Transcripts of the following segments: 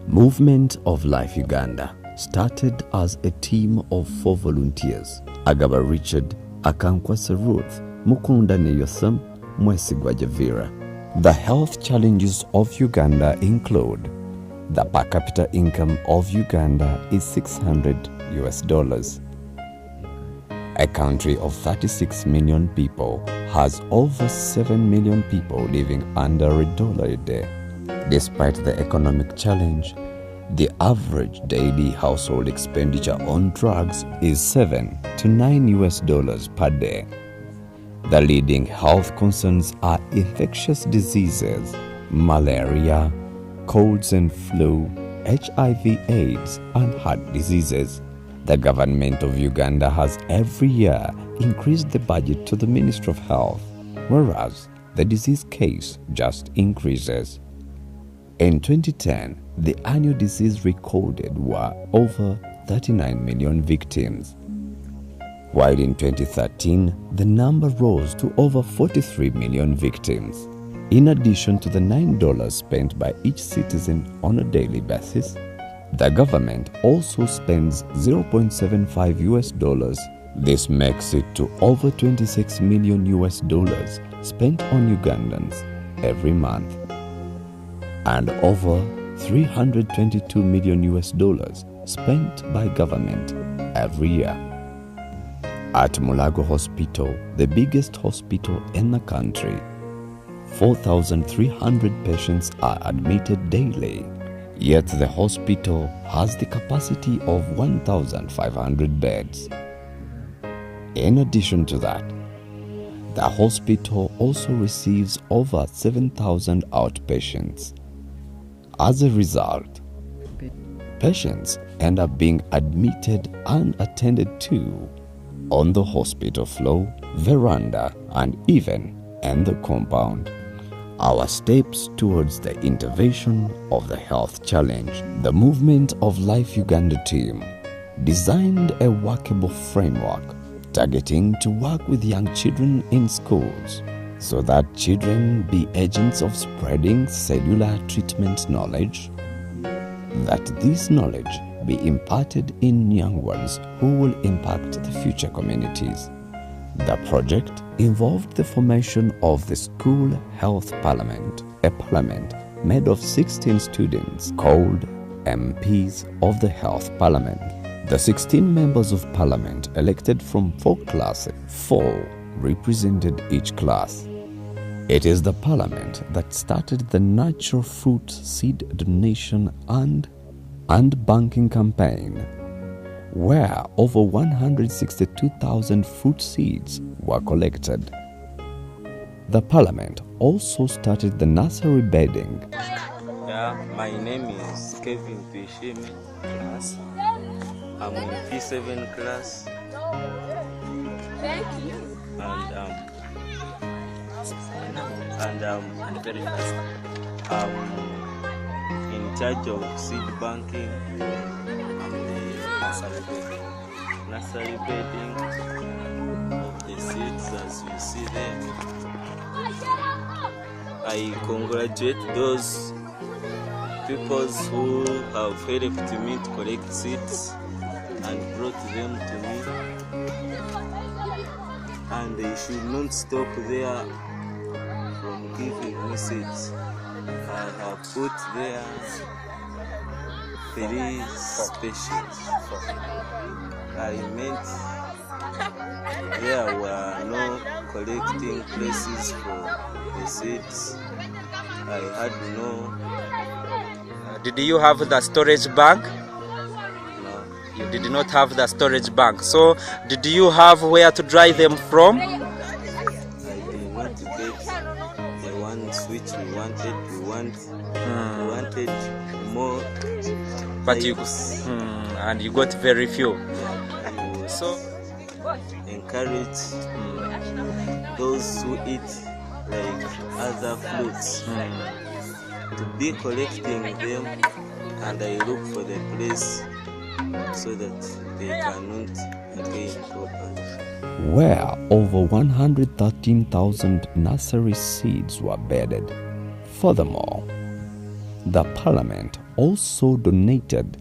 Movement of Life Uganda started as a team of 4 volunteers: Agaba Richard, Akankwasa Ruth, Mukunda Neyosam, Mwesigwa Javira. The health challenges of Uganda include: the per capita income of Uganda is $600. A country of 36 million people has over 7 million people living under $1 a day. Despite the economic challenge, the average daily household expenditure on drugs is $7 to $9 per day. The leading health concerns are infectious diseases, malaria, colds and flu, HIV/AIDS, and heart diseases. The government of Uganda has every year increased the budget to the Ministry of Health, whereas the disease case just increases. In 2010, the annual disease recorded were over 39 million victims, while in 2013, the number rose to over 43 million victims. In addition to the $9 spent by each citizen on a daily basis, the government also spends $0.75. This makes it to over $26 million spent on Ugandans every month, and over $322 million spent by government every year. At Mol-Uganda Hospital, the biggest hospital in the country, 4,300 patients are admitted daily, yet the hospital has the capacity of 1,500 beds. In addition to that, the hospital also receives over 7,000 outpatients. As a result, patients end up being admitted and attended to on the hospital floor, veranda, and even in the compound. Our steps towards the intervention of the health challenge. The Movement of Life Uganda team designed a workable framework targeting to work with young children in schools so that children be agents of spreading cellular treatment knowledge, that this knowledge be imparted in young ones who will impact the future communities. The project involved the formation of the School Health Parliament, a parliament made of 16 students called MPs of the Health Parliament. The 16 members of parliament elected from 4 classes, 4 represented each class. It is the parliament that started the natural fruit seed donation and banking campaign, where over 162,000 fruit seeds were collected. The parliament also started the nursery bedding. My name is Kevin Pishimi class. I'm in P7 class. Thank you. And I'm in charge of seed banking. I'm the nursery bedding of the seeds as you see them. I congratulate those people who have helped me to collect seeds and brought them to me, and they should not stop there from giving me seeds. I have put there 3 species. I meant there were no collecting places for the seeds. I had no. Did you have the storage bank? No. You did not have the storage bank. So, did you have where to dry them from? I did not get the ones which we wanted. We wanted more. But you and you got very few. So encourage those who eat like other fruits to be collecting them, and I look for the place so that they cannot again properly. Where over 113,000 nursery seeds were bedded. Furthermore, the parliament also donated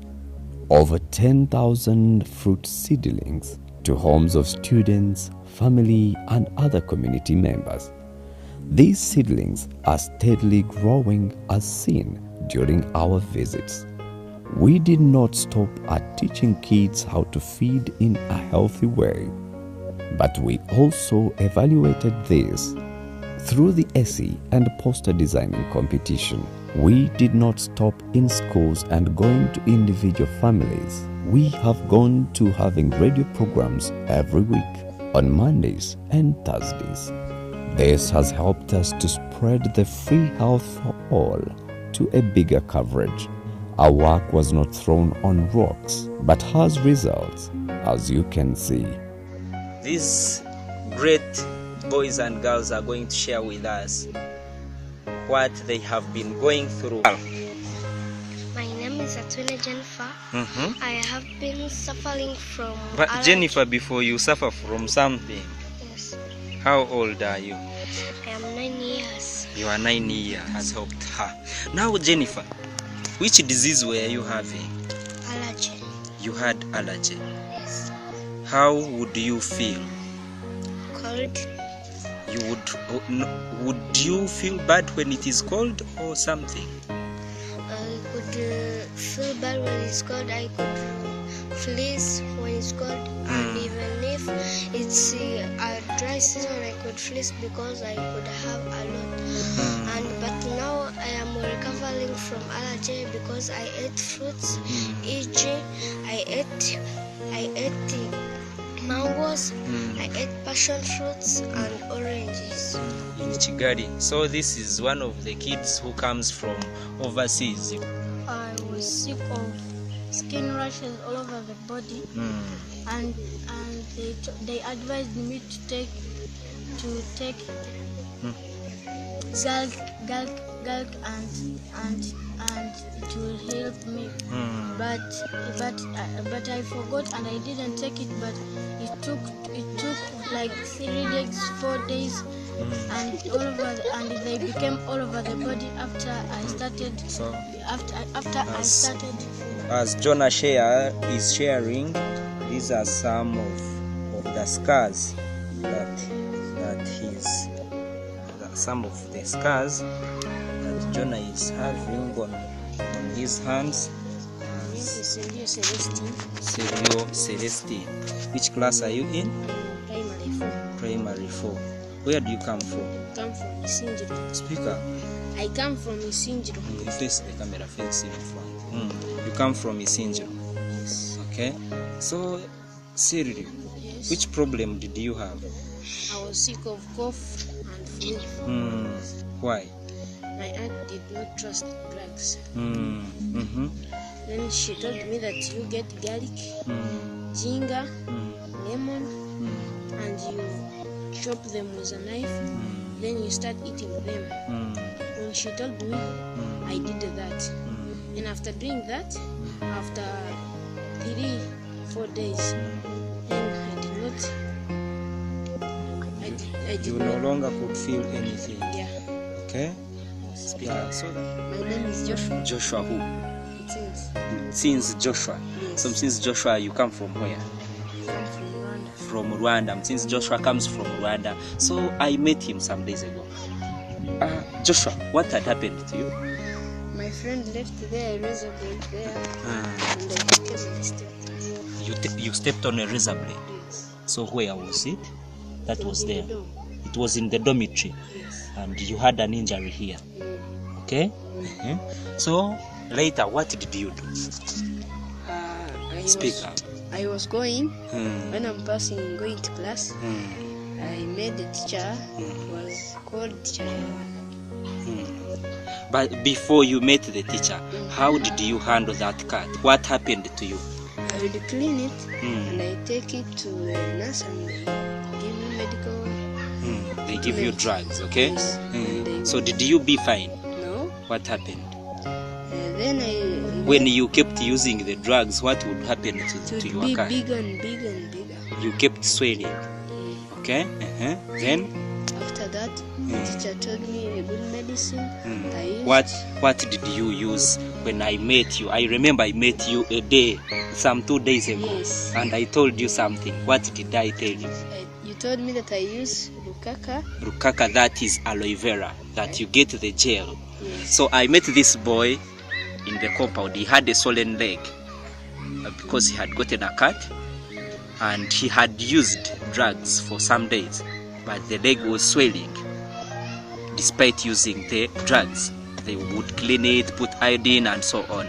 over 10,000 fruit seedlings to homes of students, family, and other community members. These seedlings are steadily growing as seen during our visits. We did not stop at teaching kids how to feed in a healthy way, but we also evaluated this through the essay and poster designing competition. We did not stop in schools and going to individual families. We have gone to having radio programs every week on Mondays and Thursdays. This has helped us to spread the free health for all to a bigger coverage. Our work was not thrown on rocks, but has results, as you can see. These great boys and girls are going to share with us what they have been going through. My name is Atwene Jennifer. I have been suffering from But allergy. Jennifer, before you suffer from something, Yes, how old are you? I am 9 years. You are 9 years, has helped her. Now Jennifer, which disease were you having? Allergy. You had allergy. Yes. How would you feel? Cold. Would you feel bad when it is cold or something? I could feel bad when it's cold. I could fleece when it's cold. And even if it's a dry season, I could fleece because I could have a lot. But now I am recovering from allergy because I ate fruits. E.g., I ate mangoes, I ate passion fruits and oranges. In Kigali. So this is one of the kids who comes from overseas. I was sick of skin rashes all over the body, and they advised me to take gulk and it will help me. But I forgot and I didn't take it. But it took like 3 days, 4 days, and they became all over the body after I started. So After I started. as Jonah is sharing, these are some of the scars that he's some of the scars that Jonah is having on his hands. Sergio Celestine, Sergio Celestine. Which class are you in? primary 4. Primary 4. Where do you come from? Come from Isinjiro. Speak up. I come from Isinjiro. You face the camera, face in front. You come from Isinjiro. Yes. Okay. So, Sergio, Yes. which problem did you have? I was sick of cough and flu. Why? My aunt did not trust drugs. Then she told me that you get garlic, ginger, lemon, and you chop them with a knife. Then you start eating them. When she told me, I did that. And after doing that, after 3-4 days, then I did You not. no longer could feel anything. Yeah. Okay. Yeah. So My name is Joshua. Joshua who? It is. Since Joshua. Yes. So since Joshua, you come from where? I'm from Rwanda. From Rwanda. Since Joshua comes from Rwanda, so I met him some days ago. Joshua, what had happened to you? My friend left there a razor blade there, and I took it and I stepped. You stepped on a razor blade. Yes. So where was it? That was In the there. dome. It was in the dormitory, Yes. and you had an injury here. Okay. So later, what did you do? Speak up. I was going, when I'm going to class, Hmm. I met the teacher, was called teacher. But before you met the teacher, how did you handle that cut? What happened to you? I would clean it, and I take it to a nurse and they give me medical. They give you drugs, okay? Yes. And they- So did you be fine? No. What happened? Then When you kept using the drugs, what would happen it to would your be car? bigger and bigger and bigger. You kept swelling, okay? Then After that, the teacher told me a good medicine that I used. What did you use when I met you? I remember I met you a day, some 2 days ago. Yes. And I told you something. What did I tell you? You told me that I use rukaka. Rukaka, that is aloe vera, that you get the gel. Yes. So I met this boy in the compound. He had a swollen leg because he had gotten a cut, and he had used drugs for some days, but the leg was swelling despite using the drugs. They would clean it, put iodine and so on,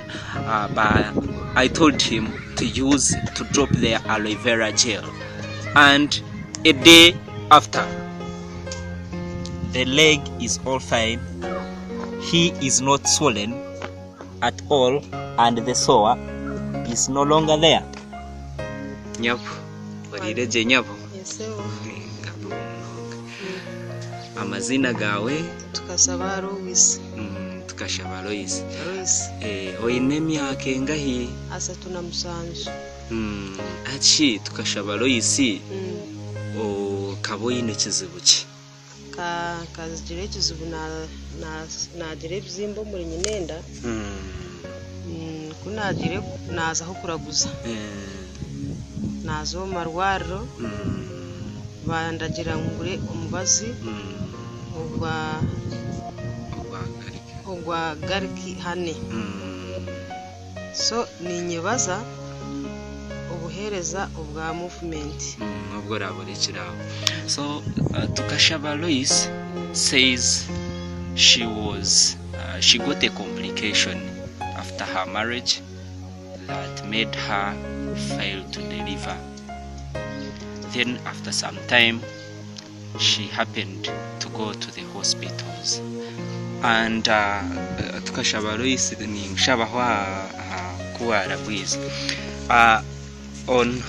but I told him to drop the aloe vera gel, and a day after, the leg is all fine. He is not swollen at all, and the sore is no longer there. Nyapo, walireje nyapo? Yes, sir. Amazina gawe Tukasaba Lois. tukashaba Lois. Lois. Oyine emyaka engahi? 37. Achi tukashaba Lois. Kaboyine kizibu ki? Kazigire ekizibu nagira ebizimba omuri nyinenda. Kunagire nazaho kuraguza. Nazo marwariro. Bandagira ngure omubazi ogwa gariki hane. So ninyebaza obuhereza obwa movement. So tukashaba Lois says she got a complication after her marriage that made her fail to deliver. Then after some time, she happened to go to the hospitals, and tukashaba Lois ni mshabahwa kuara bwiz. On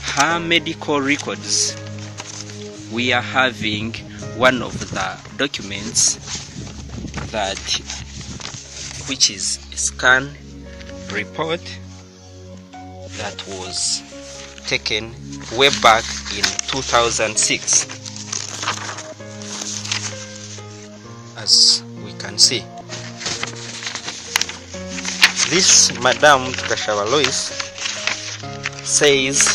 her medical records, we are having one of the documents which is a scan report that was taken way back in 2006. As we can see, this Madame Tukashaba Lois says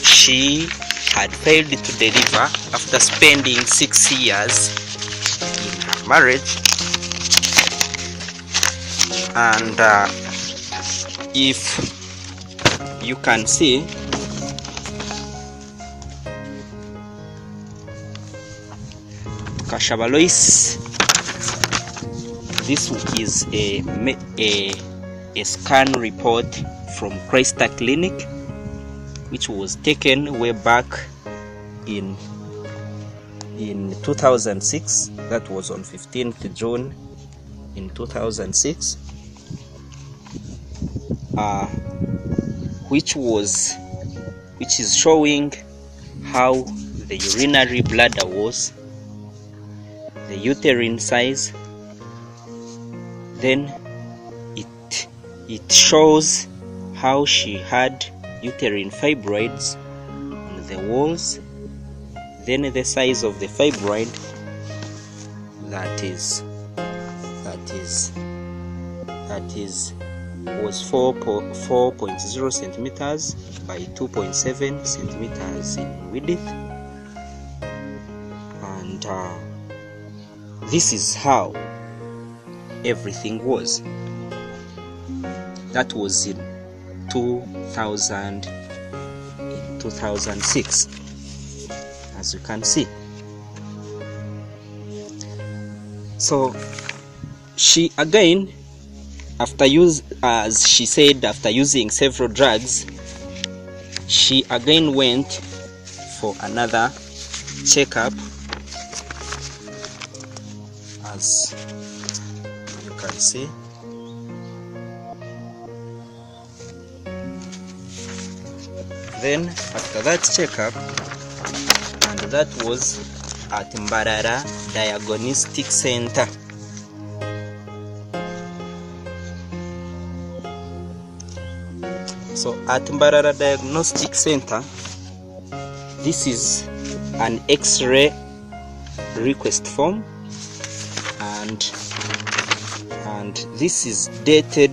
she had failed to deliver after spending 6 years in her marriage, and if you can see, Tukashaba Lois, this is a scan report from Christa Clinic, which was taken way back in 2006. That was on 15th June in 2006, which is showing how the urinary bladder was, the uterine size. Then it shows how she had uterine fibroids on the walls, then the size of the fibroid was 4.0 centimeters by 2.7 centimeters in width, and this is how everything was. That was in 2006, as you can see. So she again, after using several drugs, she again went for another checkup, as you can see. Then after that checkup, and that was at Mbarara Diagnostic Center. So at Mbarara Diagnostic Center, this is an X-ray request form, and this is dated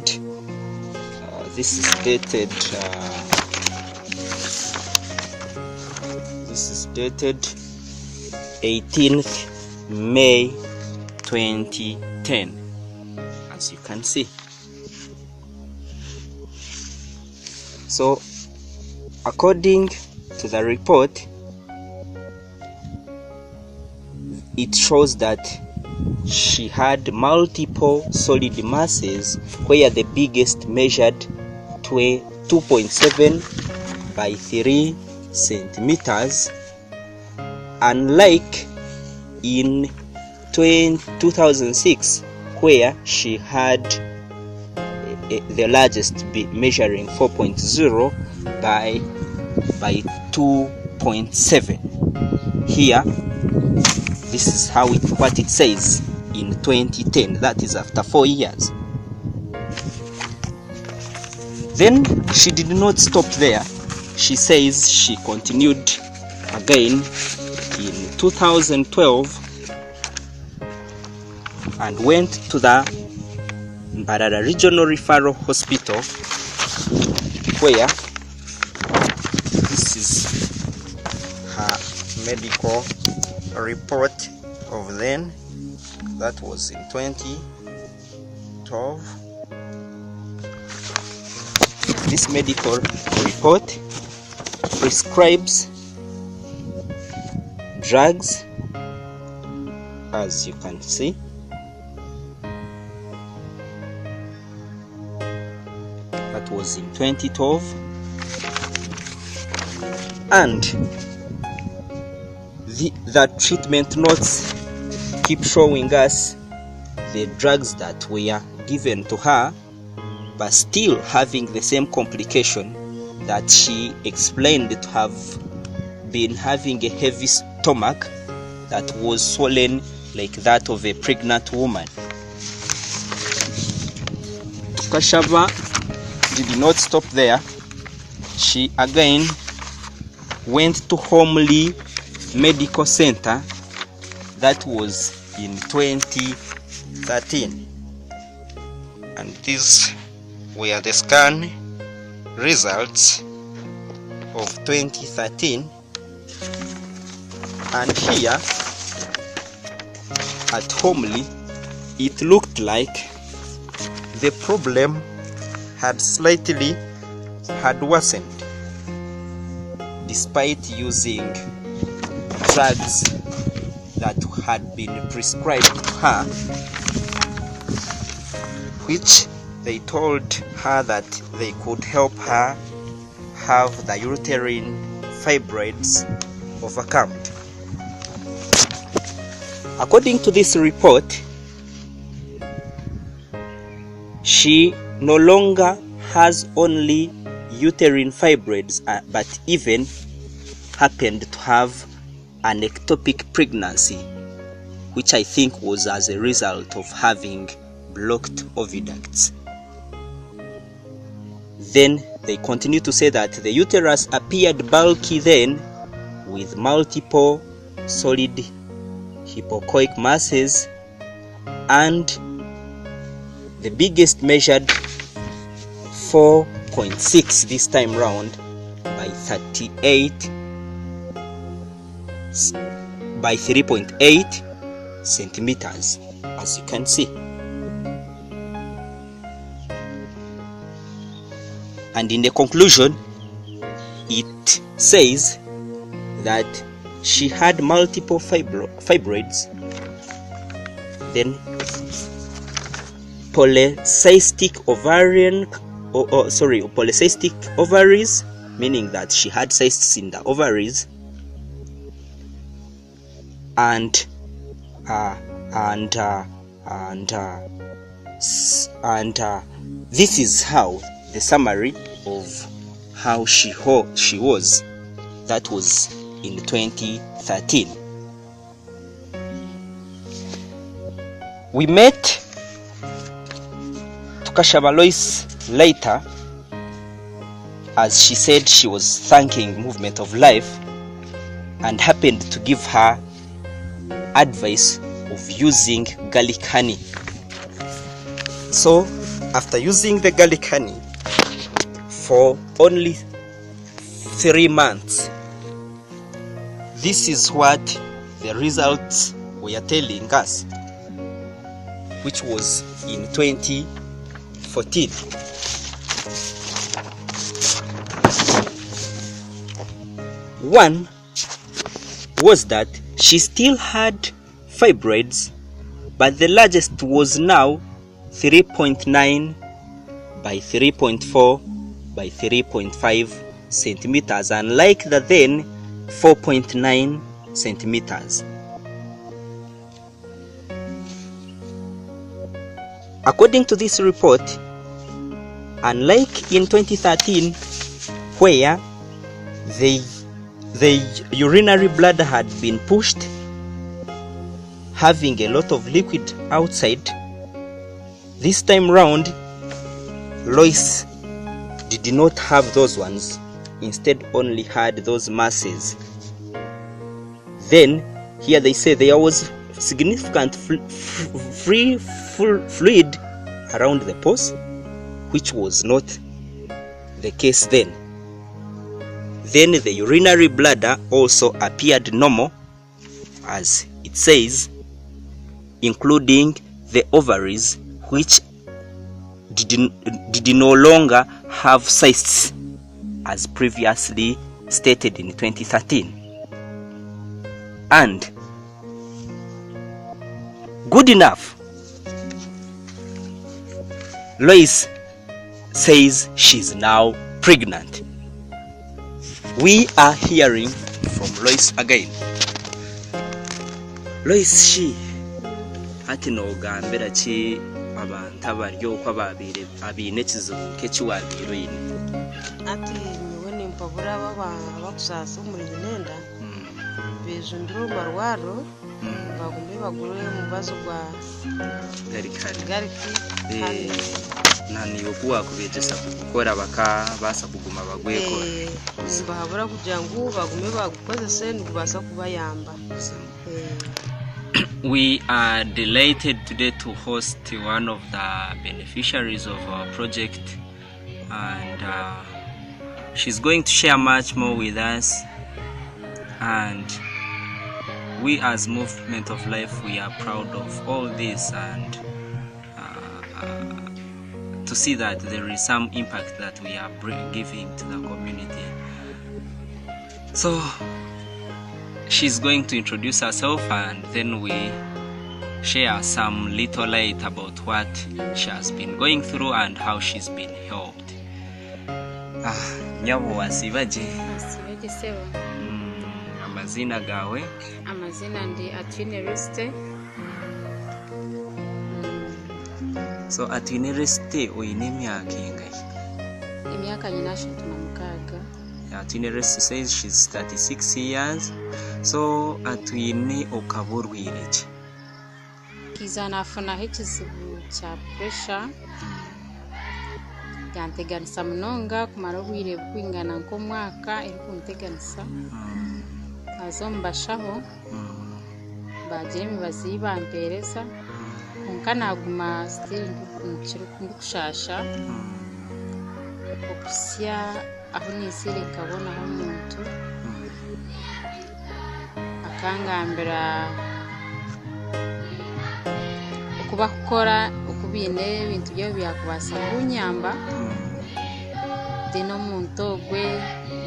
18th May 2010, as you can see. So according to the report, it shows that she had multiple solid masses, where the biggest measured 2.7 by 3 centimeters, unlike in 2006, where she had the largest measuring 4.0 by 2.7. Here, this is what it says in 2010, that is after 4 years. Then she did not stop there. She says she continued again in 2012 and went to the Mbarara Regional Referral Hospital, where this is her medical report of then. That was in 2012. This medical report prescribes drugs, as you can see. That was in 2012. And the treatment notes keep showing us the drugs that were given to her, but still having the same complication that she explained to have been having a heavy stomach that was swollen like that of a pregnant woman. Tukashava did not stop there. She again went to Homely Medical Center. That was in 2013, and these were the scan results of 2013. And here at Homely, it looked like the problem had worsened, despite using drugs that had been prescribed to her, which they told her that they could help her have the uterine fibroids overcome. According to this report, she no longer has only uterine fibroids, but even happened to have an ectopic pregnancy, which I think was as a result of having blocked oviducts. Then they continue to say that the uterus appeared bulky then, with multiple solid hypoechoic masses, and the biggest measured 4.6 this time round by 3.8 centimeters, as you can see. And in the conclusion, it says that she had multiple fibroids, then polycystic ovaries, meaning that she had cysts in the ovaries, and this is how the summary of how she was. That was in 2013. We met Tukashava Lois later, as she said she was thanking Movement of Life, and happened to give her advice of using garlic honey. So after using the garlic honey for only 3 months, this is what the results were telling us, which was in 2014. One was that she still had fibroids, but the largest was now 3.9 by 3.4 by 3.5 centimeters, unlike the then 4.9 centimeters. According to this report, unlike in 2013, where the urinary bladder had been pushed, having a lot of liquid outside, this time round Lois did not have those ones, instead only had those masses. Then here they say there was significant free fluid around the pores, which was not the case then. Then the urinary bladder also appeared normal, as it says, including the ovaries, which did no longer have cysts as previously stated in 2013. And good enough, Lois says she's now pregnant. We are hearing from Lois again. Lois, she ati nogambera ki abantu abaryo ko abine kizibu kekiwabiro yine ati niwe nimpabura baba bakusasa muri nenda bezundiro marwaro bagumye bagure mu bazo gwa gariki nani yokuwa kubegesa gukora baka basa kuguma bagweko bahabura kugira ngo bagume bagukozese nibasa kubayamba. We are delighted today to host one of the beneficiaries of our project, and she's going to share much more with us. And we as Movement of Life, we are proud of all this, and to see that there is some impact that we are giving to the community. So she's going to introduce herself, and then we share some little light about what she has been going through and how she's been helped. Nyabo wasibaje? Wasibaje sewa. Amazina gawe? Amazina ndi Atwinereste. So Atwinereste oyine emyaka engahe? Emyaka nyina 36. Atwinereste says she's 36 years. So atwine okaburwire ki? Kizana afuna hekizibu cha pressure. Yanteganisa munonga kumara obwire bwingana nk'omwaka eri kunteganisa. Azombashaho bagira emibazi bampereza konka naguma still ndikushasha okusya aho nisire nkabona aho omuntu akangambira okuba kukora okubine ebintu byo byakubasa kunyamba deno omuntu ogwe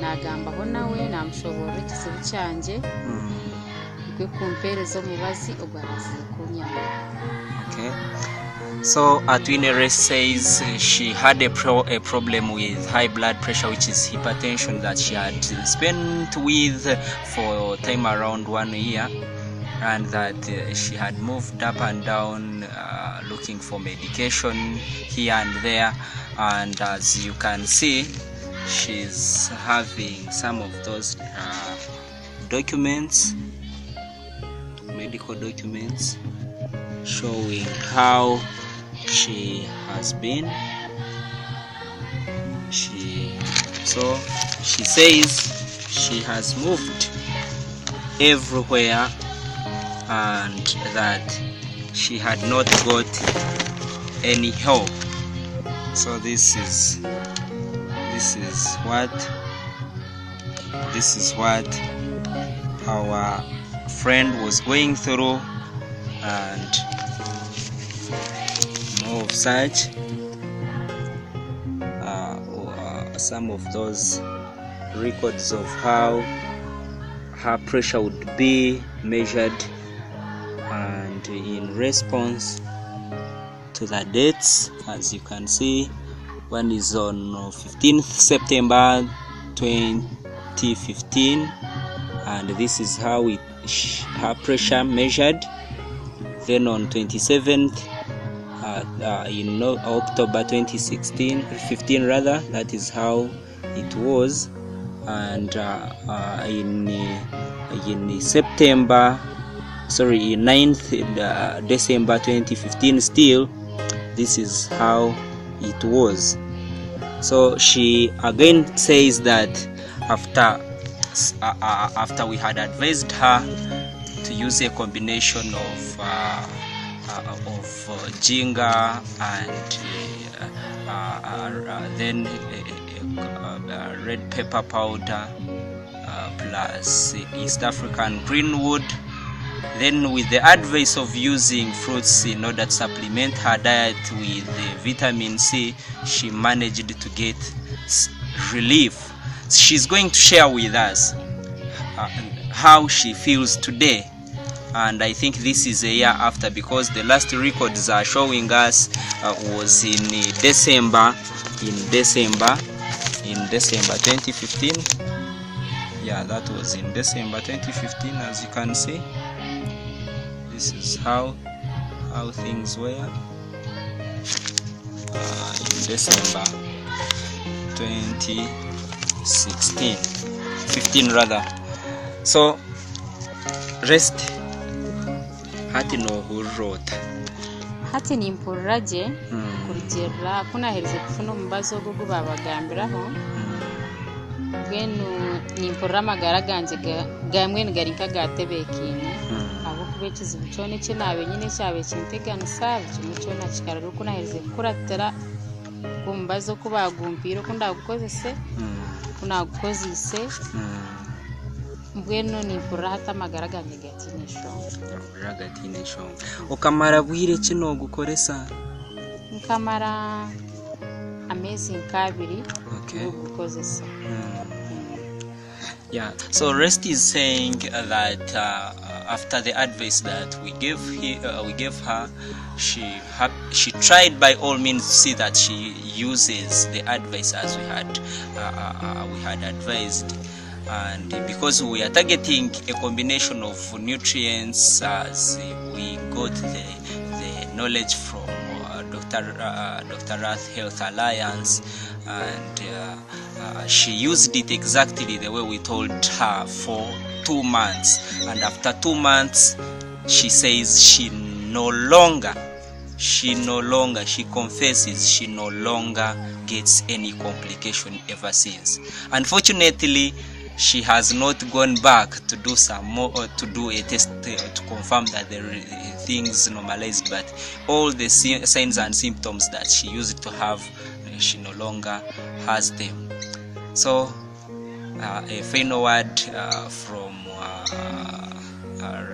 nagambaho nawe namushobora ekizibu kyanje gwe kumpereza omubazi ogwarazi kunyamba. Okay. So Atwinereste says she had a problem with high blood pressure, which is hypertension, that she had spent with for time around 1 year, and that she had moved up and down looking for medication here and there, and as you can see, she's having some of those documents, medical documents, showing how she has been. She says she has moved everywhere and that she had not got any help. So this is what our friend was going through, and more of such, some of those records of how her pressure would be measured, and in response to the dates, as you can see, one is on 15th September 2015, and this is how her pressure measured. Then on 27th in October 2015 rather, that is how it was. And in 9th December 2015 still, this is how it was. So she again says that after we had advised her to use a combination of ginger and then red pepper powder plus East African greenwood, then with the advice of using fruits in order to supplement her diet with vitamin C, she managed to get relief. She's going to share with us how she feels today, and I think this is a year after, because the last records are showing us was in December 2015. Yeah, that was in December 2015. As you can see, this is how things were in December 15 rather. So rest hati no hurota hati nimpurraje kurugera kunahereze kufuna omubazi ogwo babagambiraho bwenu nimpurra amagara ganje gamwe nigari nkagatebekinye abo kuba ekizibu kyona ekinabe nyine kyabe kinteganisa kimu kyona kikarara kunahereze kukuratira omubazi okubagumpira okundagukozese kunagukozise mbwenu nimpurra hati amagara ganje gatinesho okamara bwire kino gukoresa nkamara amazing kabiri gukozesa. Yeah, so Rest is saying that after the advice that we gave her, she tried by all means to see that she uses the advice as we had advised, and because we are targeting a combination of nutrients, as we got the knowledge from Dr. Rath Health Alliance, and she used it exactly the way we told her for 2 months, and after 2 months she says she confesses she no longer gets any complication ever since. Unfortunately, she has not gone back to do some more, or to do a test to confirm that the things normalized, but all the signs and symptoms that she used to have, she no longer has them. So a final word from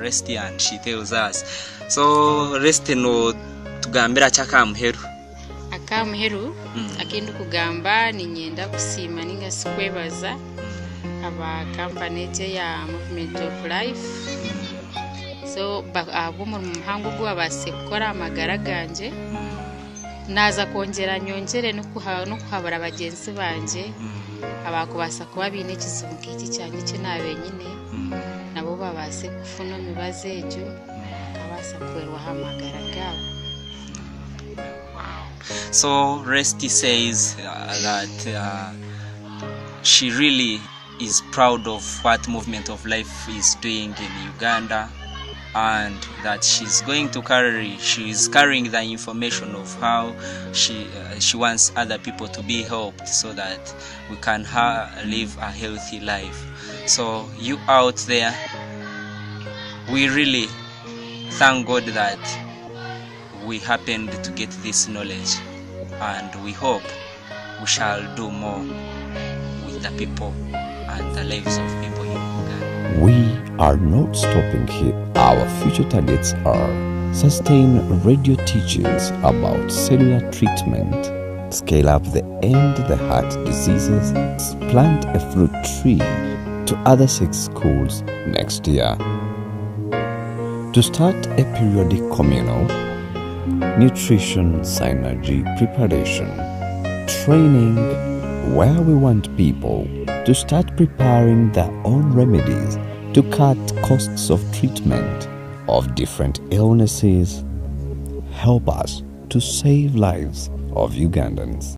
Resti, and she tells us. So Resti no tugambira chakamuheru akamuheru akindu kugamba ninyenda kusima ninga sikwebaza aba company ya Movement of Life. So abo mu muhango gwa basekora amagara ganje naza kongera nyongere no kuhabara bagenzi banje abakubasa kuba bine kizibu kiti cyane kinabe nyine nabo babase kufuna mibaze ejo abasa kwerwa hamagara gabo. So Resti says that she really is proud of what Movement of Life is doing in Uganda, and that she is carrying the information of how she wants other people to be helped so that we can live a healthy life. So you out there, we really thank God that we happened to get this knowledge, and we hope we shall do more with the people and the lives of people in Uganda. We are not stopping here. Our future targets are sustain radio teachings about cellular treatment, scale up the end the heart diseases, plant a fruit tree to other 6 schools next year, to start a periodic communal nutrition synergy preparation training where we want people to start preparing their own remedies to cut costs of treatment of different illnesses, help us to save lives of Ugandans.